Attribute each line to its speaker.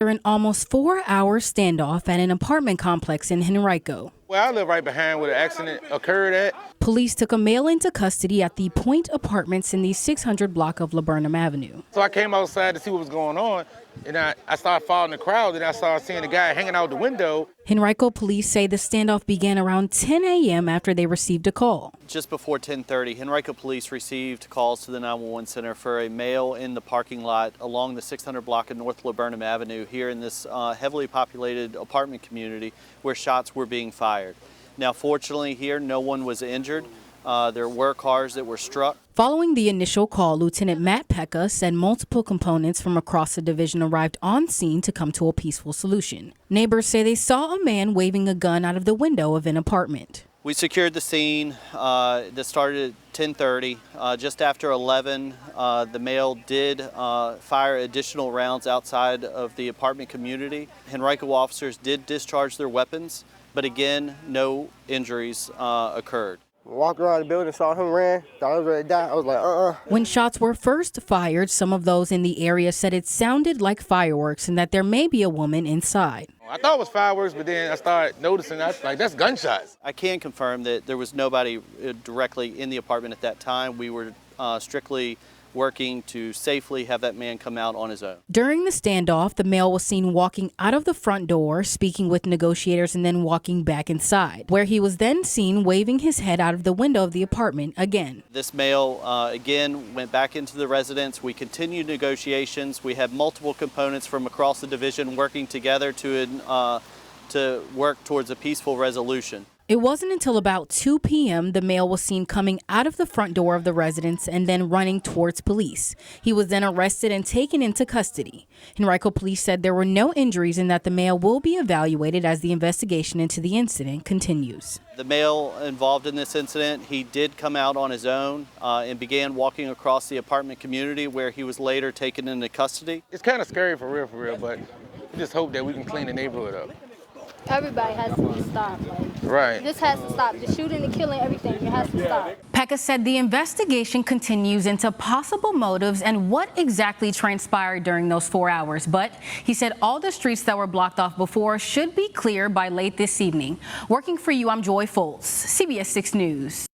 Speaker 1: After an almost 4-hour standoff at an apartment complex in Henrico.
Speaker 2: Well, I live right behind where the accident occurred at.
Speaker 1: Police took a male into custody at the Point Apartments in the 600 block of Laburnum Avenue.
Speaker 2: So I came outside to see what was going on, and I started following the crowd, and I started seeing the guy hanging out the window.
Speaker 1: Henrico police say the standoff began around 10 a.m. after they received a call.
Speaker 3: Just before 10:30, Henrico police received calls to the 911 center for a male in the parking lot along the 600 block of North Laburnum Avenue here in this heavily populated apartment community where shots were being fired. Now, fortunately here, no one was injured. There were cars that were struck.
Speaker 1: Following the initial call, Lieutenant Matt Pekka said multiple components from across the division arrived on scene to come to a peaceful solution. Neighbors say they saw a man waving a gun out of the window of an apartment.
Speaker 3: We secured the scene. That started at 10:30. Just after 11, the male did fire additional rounds outside of the apartment community. Henrico officers did discharge their weapons, but again, no injuries occurred.
Speaker 4: Walked around the building, saw him ran, thought I was ready to die. I was like,
Speaker 1: When shots were first fired, some of those in the area said it sounded like fireworks and that there may be a woman inside.
Speaker 2: I thought it was fireworks, but then I started noticing that's gunshots.
Speaker 3: I can confirm that there was nobody directly in the apartment at that time. We were strictly working to safely have that man come out on his own.
Speaker 1: During the standoff, the male was seen walking out of the front door, speaking with negotiators, and then walking back inside, where he was then seen waving his head out of the window of the apartment again.
Speaker 3: This male, again, went back into the residence. We continued negotiations. We had multiple components from across the division working together to work towards a peaceful resolution.
Speaker 1: It wasn't until about 2 p.m. the male was seen coming out of the front door of the residence and then running towards police. He was then arrested and taken into custody. Henrico police said there were no injuries and that the male will be evaluated as the investigation into the incident continues.
Speaker 3: The male involved in this incident, he did come out on his own and began walking across the apartment community where he was later taken into custody.
Speaker 2: It's kind of scary for real, but we just hope that we can clean the neighborhood up.
Speaker 5: Everybody has to stop.
Speaker 2: Right.
Speaker 5: This has to stop. The shooting, the killing, everything, it has to stop.
Speaker 1: Pekka said the investigation continues into possible motives and what exactly transpired during those 4 hours. But he said all the streets that were blocked off before should be clear by late this evening. Working for you, I'm Joy Foltz, CBS 6 News.